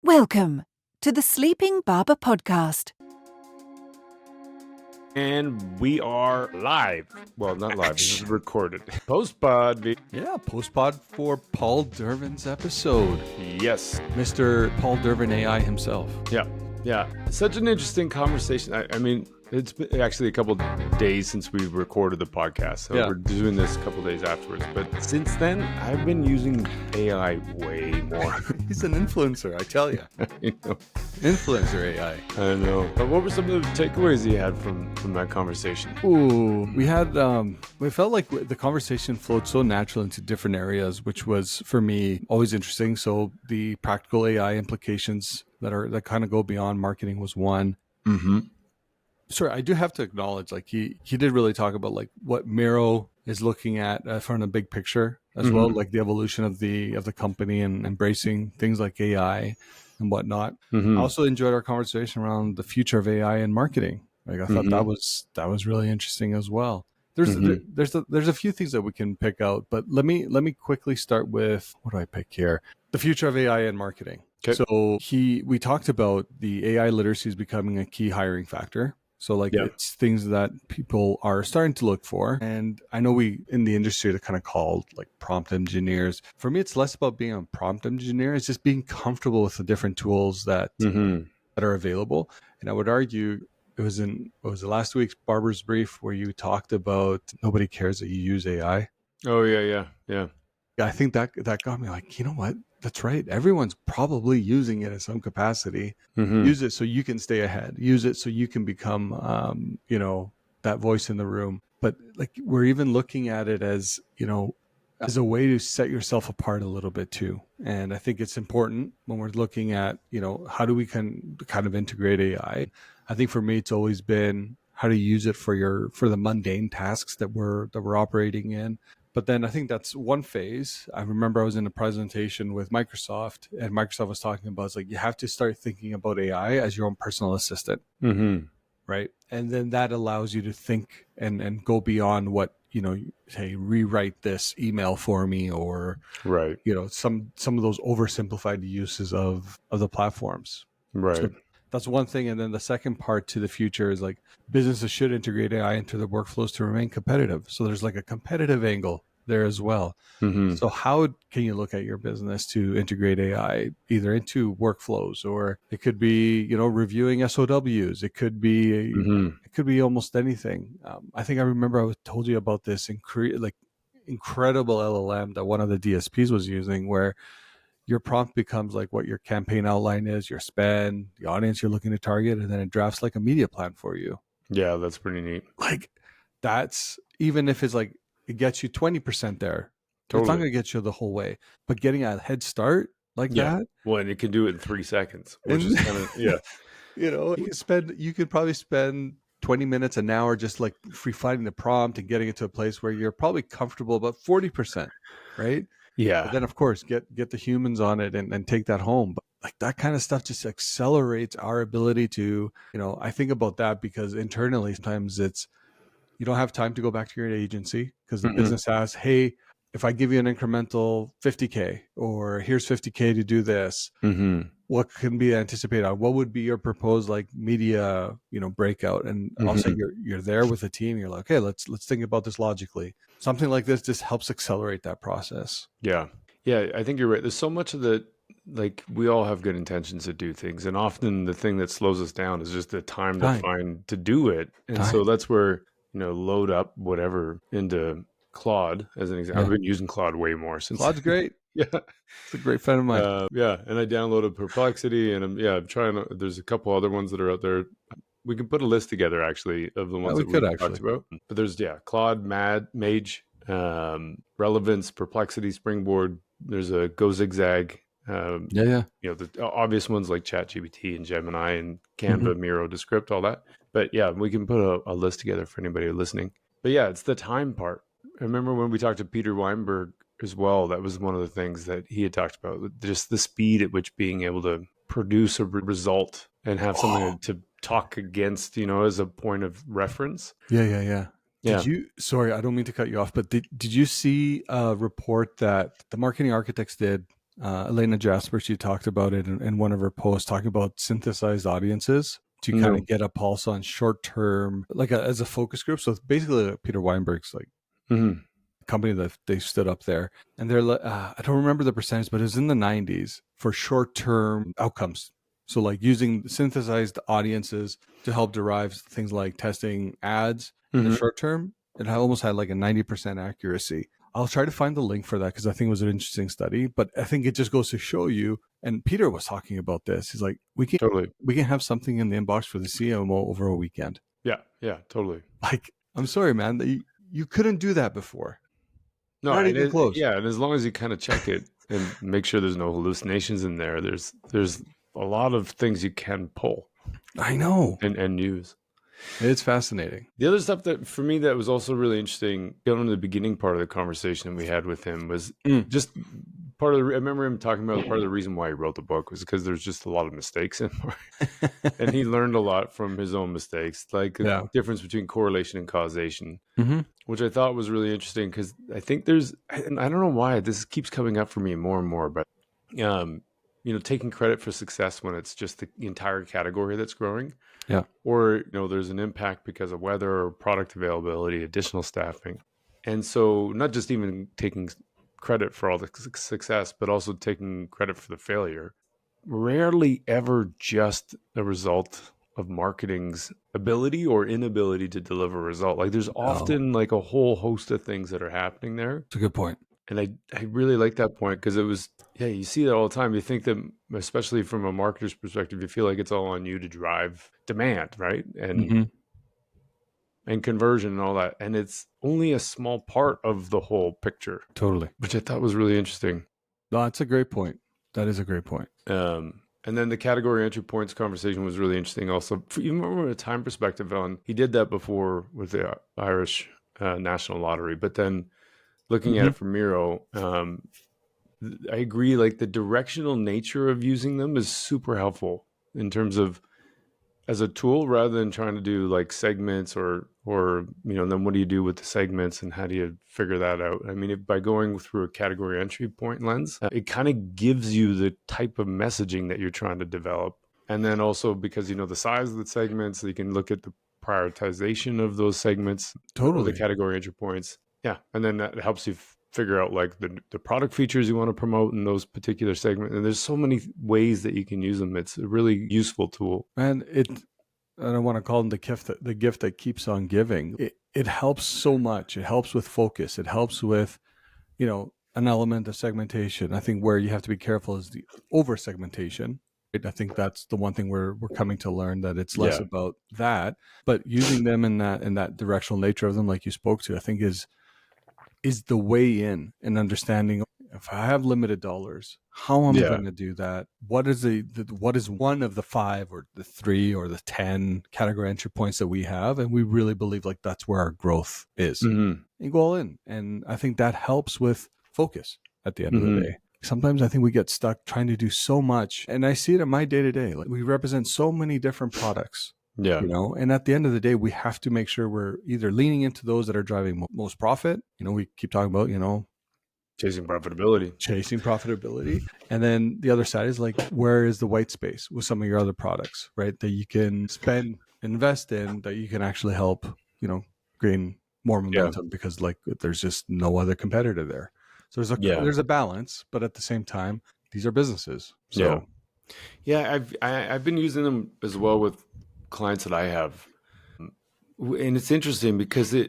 Welcome to the Sleeping Barber Podcast. And we are live. Well, not live. This is recorded. Post-pod. Yeah, post-pod for Paul Dervan's episode. Yes. Mr. Paul Dervan AI himself. Yeah. Such an interesting conversation. I mean, it's been actually a couple of days since we recorded the podcast. So we're doing this a couple of days afterwards. But since then, I've been using AI way more. He's an influencer, I tell you. Influencer AI. I know. But what were some of the takeaways you had from that conversation? Ooh, we had, we felt like the conversation flowed so natural into different areas, which was, for me, always interesting. So the practical AI implications that kind of go beyond marketing was one. Mm-hmm. Sorry, I do have to acknowledge, like he did really talk about like what Miro is looking at from a big picture as well, like the evolution of the company and embracing things like AI and whatnot. I also enjoyed our conversation around the future of AI in marketing. Like I thought that was really interesting as well. There's a few things that we can pick out, but let me quickly start with, what do I pick here? The future of AI in marketing. Okay. So we talked about the AI literacy is becoming a key hiring factor. So like it's things that people are starting to look for. And I know we in the industry they're kind of called like prompt engineers. For me, it's less about being a prompt engineer. It's just being comfortable with the different tools that are available. And I would argue it was last week's Barber's Brief where you talked about nobody cares that you use AI. Oh, yeah. I think that got me like, you know what? That's right. Everyone's probably using it in some capacity. Use it so you can stay ahead. Use it so you can become, that voice in the room. But like we're even looking at it as, as a way to set yourself apart a little bit too. And I think it's important when we're looking at, how do we kind of integrate AI? I think for me, it's always been how to use it for the mundane tasks that we're operating in. But then I think that's one phase. I remember I was in a presentation with Microsoft, and Microsoft was talking about, it's like, you have to start thinking about AI as your own personal assistant, right? And then that allows you to think and go beyond what, say, rewrite this email for me, or, some of those oversimplified uses of the platforms. Right. So that's one thing. And then the second part to the future is like businesses should integrate AI into their workflows to remain competitive. So there's like a competitive angle there as well. So how can you look at your business to integrate AI either into workflows, or it could be, reviewing SOWs. It could be almost anything. I think I remember I told you about this incredible LLM that one of the DSPs was using, where your prompt becomes like what your campaign outline is, your spend, the audience you're looking to target, and then it drafts like a media plan for you. Yeah, that's pretty neat. Like that's, even if it's like, it gets you 20% there. Totally. It's not going to get you the whole way, but getting a head start like that. Well, and it can do it in 3 seconds, which is kind of, you could probably spend 20 minutes, an hour, just like refining the prompt and getting it to a place where you're probably comfortable about 40%, right? Yeah. But then of course get the humans on it and take that home. But like that kind of stuff just accelerates our ability to, I think about that because internally sometimes it's, you don't have time to go back to your agency because the business asks, hey, if I give you an incremental 50K, or here's 50K to do this, what can be anticipated? What would be your proposed like media, breakout? And also you're there with a team. You're like, okay, let's think about this logically. Something like this just helps accelerate that process. Yeah. I think you're right. There's so much of the, like, we all have good intentions to do things, and often the thing that slows us down is just the time to find to do it. And so that's where, load up whatever into Claude as an example. I've been using Claude way more since. Claude's great. It's a great friend of mine. And I downloaded Perplexity, and I'm trying to. There's a couple other ones that are out there. We can put a list together actually of the ones that we talked about. But there's Claude, Mage, Relevance, Perplexity, Springboard. There's a Go Zigzag. The obvious ones like ChatGPT and Gemini and Canva, Miro, Descript, all that. But we can put a list together for anybody listening. But it's the time part. I remember when we talked to Peter Weinberg as well, that was one of the things that he had talked about, just the speed at which being able to produce a result and have something to talk against, as a point of reference. Yeah. Did you, sorry, I don't mean to cut you off, but did you see a report that the marketing architects did Elena Jasper, she talked about it in one of her posts, talking about synthesized audiences to kind of get a pulse on short term, like as a focus group. So it's basically Peter Weinberg's like company that they stood up there, and they're I don't remember the percentage, but it was in the 90s for short term outcomes. So like using synthesized audiences to help derive things like testing ads in the short term. It almost had like a 90% accuracy. I'll try to find the link for that because I think it was an interesting study, but I think it just goes to show you, and Peter was talking about this. He's like, we can have something in the inbox for the CMO over a weekend. Yeah, totally. Like, I'm sorry, man, you couldn't do that before. No, not even close. Yeah, and as long as you kind of check it and make sure there's no hallucinations in there, there's a lot of things you can pull. I know. And use. It's fascinating. The other stuff that for me that was also really interesting, going to the beginning part of the conversation we had with him was just part of I remember him talking about part of the reason why he wrote the book was because there's just a lot of mistakes in there. And he learned a lot from his own mistakes, like the difference between correlation and causation, which I thought was really interesting because I think and I don't know why this keeps coming up for me more and more, but taking credit for success when it's just the entire category that's growing. Yeah. Or, there's an impact because of weather or product availability, additional staffing. And so not just even taking credit for all the success, but also taking credit for the failure. Rarely ever just a result of marketing's ability or inability to deliver a result. Like there's often like a whole host of things that are happening there. It's a good point. And I really like that point because it was, you see that all the time. You think that, especially from a marketer's perspective, you feel like it's all on you to drive demand, right? And conversion and all that. And it's only a small part of the whole picture. Totally. Which I thought was really interesting. No, that's a great point. That is a great point. And then the category entry points conversation was really interesting also. Even from a time perspective he did that before with the Irish National Lottery, but then looking at it from Miro, I agree. Like the directional nature of using them is super helpful in terms of as a tool, rather than trying to do like segments or then what do you do with the segments and how do you figure that out? I mean, by going through a category entry point lens, it kind of gives you the type of messaging that you're trying to develop. And then also because, the size of the segments, so you can look at the prioritization of those segments, totally, the category entry points. Yeah. And then that helps you figure out like the product features you want to promote in those particular segments. And there's so many ways that you can use them. It's a really useful tool. And I don't want to call them the gift that keeps on giving. It helps so much. It helps with focus. It helps with, an element of segmentation. I think where you have to be careful is the over segmentation. I think that's the one thing we're coming to learn, that it's less about that, but using them in that directional nature of them, like you spoke to, I think is the way in and understanding. If I have limited dollars, how am I going to do that? What is what is one of the 5 or the 3 or the 10 category entry points that we have? And we really believe like that's where our growth is. And go all in. And I think that helps with focus at the end of the day. Sometimes I think we get stuck trying to do so much. And I see it in my day-to-day. Like we represent so many different products. Yeah. And at the end of the day, we have to make sure we're either leaning into those that are driving most profit. We keep talking about, chasing profitability. And then the other side is like, where is the white space with some of your other products, right? That you can invest in, that you can actually help, gain more momentum because like there's just no other competitor there. So there's a balance, but at the same time, these are businesses. So I've been using them as well with clients that I have. And it's interesting because I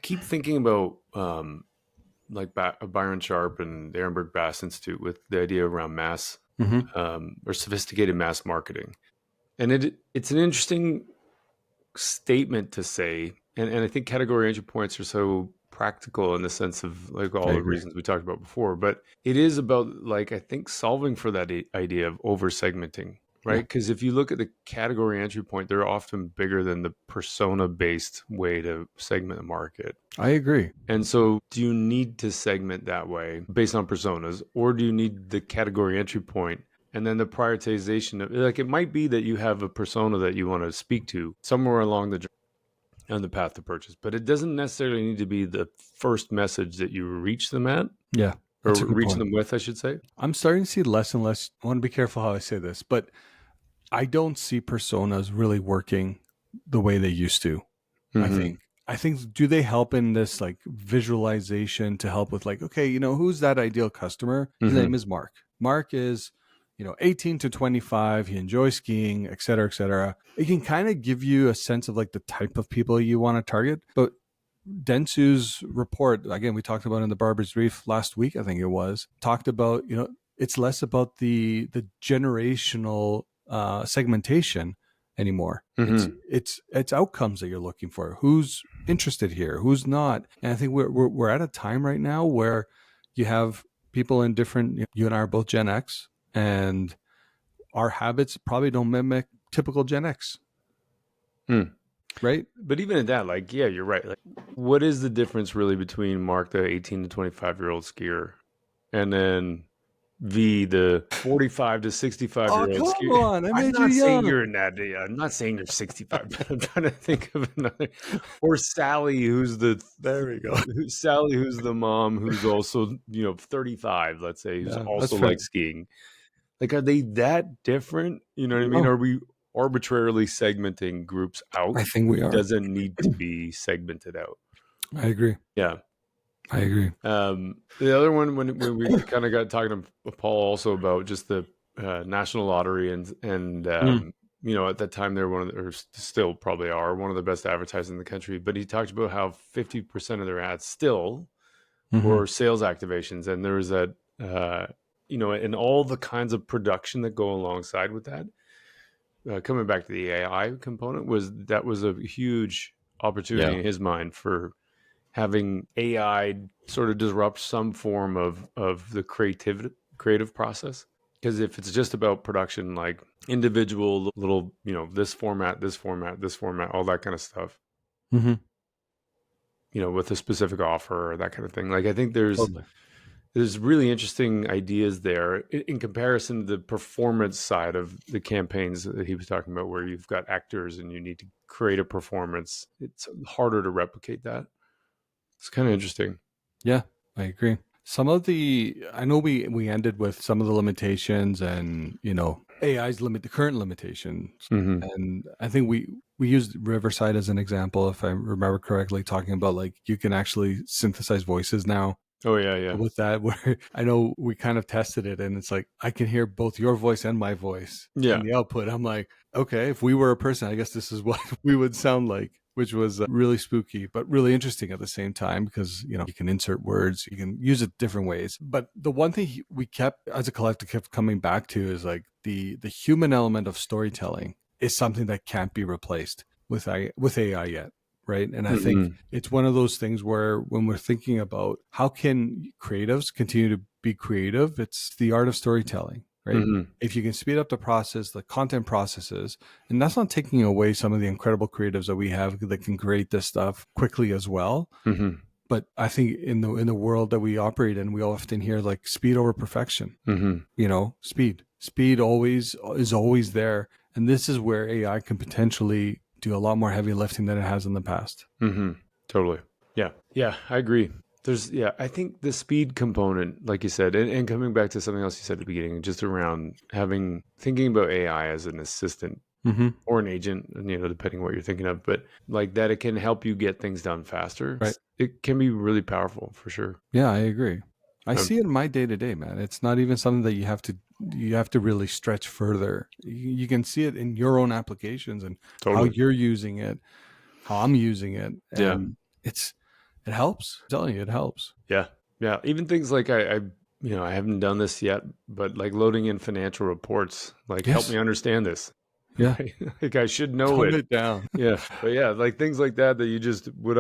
keep thinking about like Byron Sharp and the Ehrenberg Bass Institute with the idea around mass or sophisticated mass marketing. And it's an interesting statement to say. And I think category entry points are so practical in the sense of like all the reasons we talked about before. But it is about like, I think solving for that idea of over segmenting. Right? Because if you look at the category entry point, they're often bigger than the persona-based way to segment the market. I agree. And so do you need to segment that way based on personas, or do you need the category entry point and then the prioritization of, like, it might be that you have a persona that you want to speak to somewhere along the journey on the path to purchase, but it doesn't necessarily need to be the first message that you reach them at. Yeah. or reach them with, I should say. I'm starting to see less and less. I want to be careful how I say this, but I don't see personas really working the way they used to. I think, do they help in this like visualization to help with like, okay, who's that ideal customer? His name is Mark. Mark is, 18 to 25. He enjoys skiing, et cetera, et cetera. It can kind of give you a sense of like the type of people you want to target. But Dentsu's report, again, we talked about in the Barber's Brief last week, I think it was, talked about, it's less about the generational segmentation anymore. It's outcomes that you're looking for. Who's interested here? Who's not? And I think we're at a time right now where you have people in different. You and I are both Gen X, and our habits probably don't mimic typical Gen X. Right? But even at that, like, yeah, you're right. Like, what is the difference really between Mark, the 18 to 25-year-old skier, and then V, the 45 to 65-year-old skier? Come on, I'm not saying you're in that. I'm not saying you're 65, but I'm trying to think of another. Or Sally, who's the Sally, who's the mom, who's also 35, let's say, who's also like skiing. Like, are they that different? You know what I mean? Are we arbitrarily segmenting groups out? I think we are. It doesn't need to be segmented out. I agree. Yeah. I agree. The other one, when we kind of got talking to Paul also about just the national lottery and at that time they were one of the, or still probably are one of the best advertisers in the country. But he talked about how 50% of their ads still were sales activations, and there was that and all the kinds of production that go alongside with that. Coming back to the AI component, was a huge opportunity in his mind for having AI sort of disrupt some form of the creative process. Because if it's just about production, like individual little, this format, all that kind of stuff, with a specific offer or that kind of thing. Like, I think there's really interesting ideas there in comparison to the performance side of the campaigns that he was talking about, where you've got actors and you need to create a performance. It's harder to replicate that. It's kind of interesting. Yeah, I agree. I know we ended with some of the limitations and, AI's the current limitations. And I think we used Riverside as an example, if I remember correctly, talking about like you can actually synthesize voices now. Oh, yeah. With that, where I know we kind of tested it, and it's like I can hear both your voice and my voice in the output. I'm like, okay, if we were a person, I guess this is what we would sound like, which was really spooky, but really interesting at the same time because, you can insert words, you can use it different ways. But the one thing we kept, as a collective, kept coming back to is like the human element of storytelling is something that can't be replaced with AI yet. Right. And I think it's one of those things where when we're thinking about how can creatives continue to be creative, it's the art of storytelling, right? If you can speed up the process, the content processes, and that's not taking away some of the incredible creatives that we have that can create this stuff quickly as well. But I think in the world that we operate in, we often hear like speed over perfection, speed is always there. And this is where AI can potentially do a lot more heavy lifting than it has in the past. Totally. Yeah, I agree. I think the speed component, like you said, and coming back to something else you said at the beginning, just around thinking about AI as an assistant or an agent, depending on what you're thinking of, but like that it can help you get things done faster. Right. It can be really powerful for sure. Yeah, I agree. I see it in my day-to-day, man. It's not even something that you have to really stretch further. You can see it in your own applications and how you're using it, how I'm using it. And it helps. I'm telling you, it helps. Yeah. Even things like I haven't done this yet, but like loading in financial reports, like help me understand this. Yeah. Right? Like I should know Tone it down. Yeah. But like things like that you just would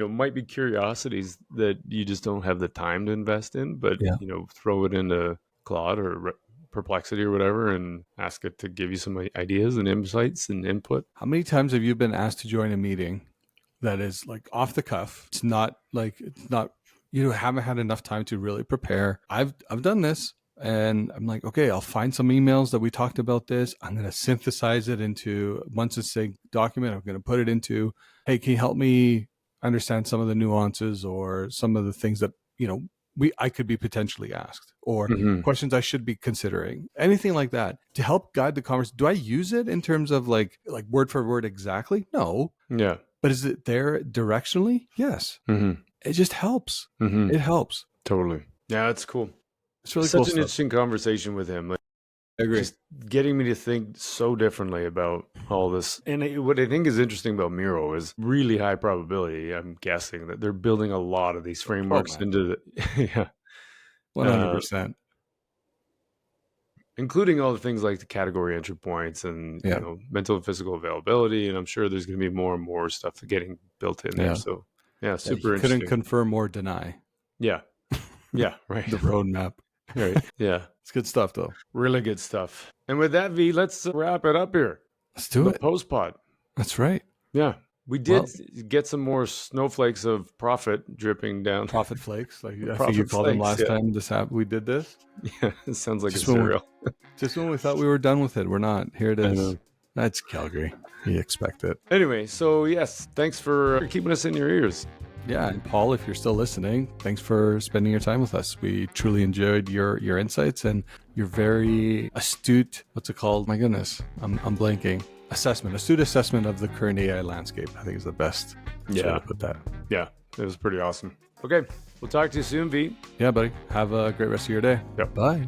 might be curiosities that you just don't have the time to invest in, but throw it into Claude or Perplexity or whatever and ask it to give you some ideas and insights and input. How many times have you been asked to join a meeting that is like off the cuff? It's not you haven't had enough time to really prepare. I've done this. And I'm like, okay, I'll find some emails that we talked about this. I'm going to synthesize it into, once it's a document, I'm going to put it into, hey, can you help me understand some of the nuances or some of the things that, I could be potentially asked, or questions I should be considering, anything like that to help guide the conversation. Do I use it in terms of like word for word exactly? No. Yeah. But is it there directionally? Yes. It just helps. It helps. Totally. Yeah, that's cool. It's really such cool an stuff. Interesting conversation with him. Like, I agree. Just getting me to think so differently about all this. And what I think is interesting about Miro is really high probability, I'm guessing, that they're building a lot of these frameworks into the 100%. Including all the things like the category entry points and mental and physical availability. And I'm sure there's going to be more and more stuff getting built in there. So super interesting. Couldn't confirm or deny. Yeah. Yeah. Right. The roadmap. Right. Yeah. It's good stuff though. Really good stuff. And with that, V, let's wrap it up here. Let's do it. Post-pod. That's right. Yeah. We did get some more snowflakes of profit dripping down. Profit flakes, like I think you called them last time. We did this. Yeah, it sounds like just a cereal. Just when we thought we were done with it, we're not. Here it is. That's Calgary. You expect it. Anyway, so yes, thanks for keeping us in your ears. Yeah, and Paul, if you're still listening, thanks for spending your time with us. We truly enjoyed your insights and your very astute. What's it called? My goodness, I'm blanking. Astute assessment of the current AI landscape, I think is the best way to put that. Yeah, it was pretty awesome. Okay, we'll talk to you soon, V. Yeah, buddy. Have a great rest of your day. Yep. Bye.